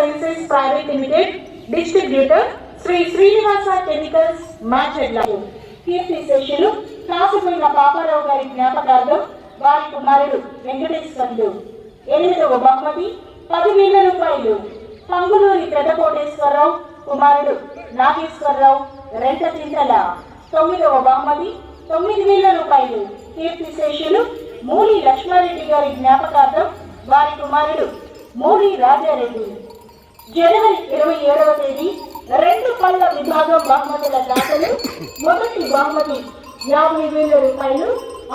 Sciences private limited distributor Shri Srinivasa chemicals Macherla. కీర్తి శేషులు కాసుమల్ల పాపారావు గారి జ్ఞాపకార్థం వారి కుమారుడు వెంకటేశ్వర్లు. 8వ బహుమతి 10,000 రూపాయలు పంగులూరి పెద్దకోటేశ్వరరావు కుమారుడు నాగేశ్వరరావు రెంటచింతల. 9వ బహుమతి 9,000 రూపాయలు కీర్తి శేషులు మూలి లక్ష్మారెడ్డి గారి జ్ఞాపకార్థం వారి కుమారుడు మూలి రాజారెడ్డి. జనవరి 27వ తేదీ 2 పళ్ళ విభాగం బహుమతుల దాతలు. మొదటి బహుమతి 50,000 రూపాయలు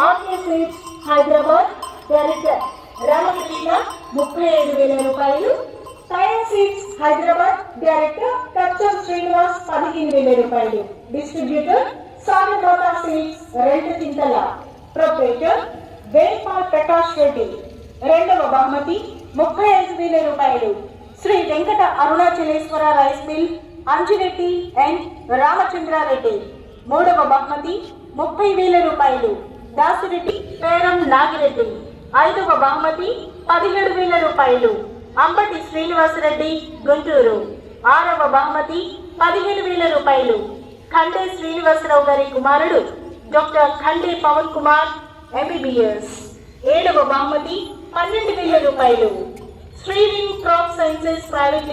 RK sweets Hyderabad director Ramakrishna 35,000 రూపాయలు. Science seeds Hyderabad director Kaccham Srinivas 15,000 రూపాయలు. Distributor Sagarakota seeds Rentachintala. Proprietor Velpal Prakash Reddy. 2వ బహుమతి 35,000 రూపాయలు Shri Venkata Arunachaleswara rice mill Anjireddy and Ramachandrareddy. 3వ బహుమతి 30,000 రూపాయలు దాసిరెడ్డి పేరం నాగిరెడ్డి. 5వ బహుమతి 17,000 రూపాయలు అంబటి శ్రీనివాసరెడ్డి గుంటూరు. 6వ బహుమతి 15,000 రూపాయలు ఖండే శ్రీనివాసరావు గారి కుమారుడు డాక్టర్ ఖండే పవన్ కుమార్ MBBS. 7వ బహుమతి 12,000 రూపాయలు శ్రీవిన్ క్రాప్ సైన్సెస్ ప్రైవేట్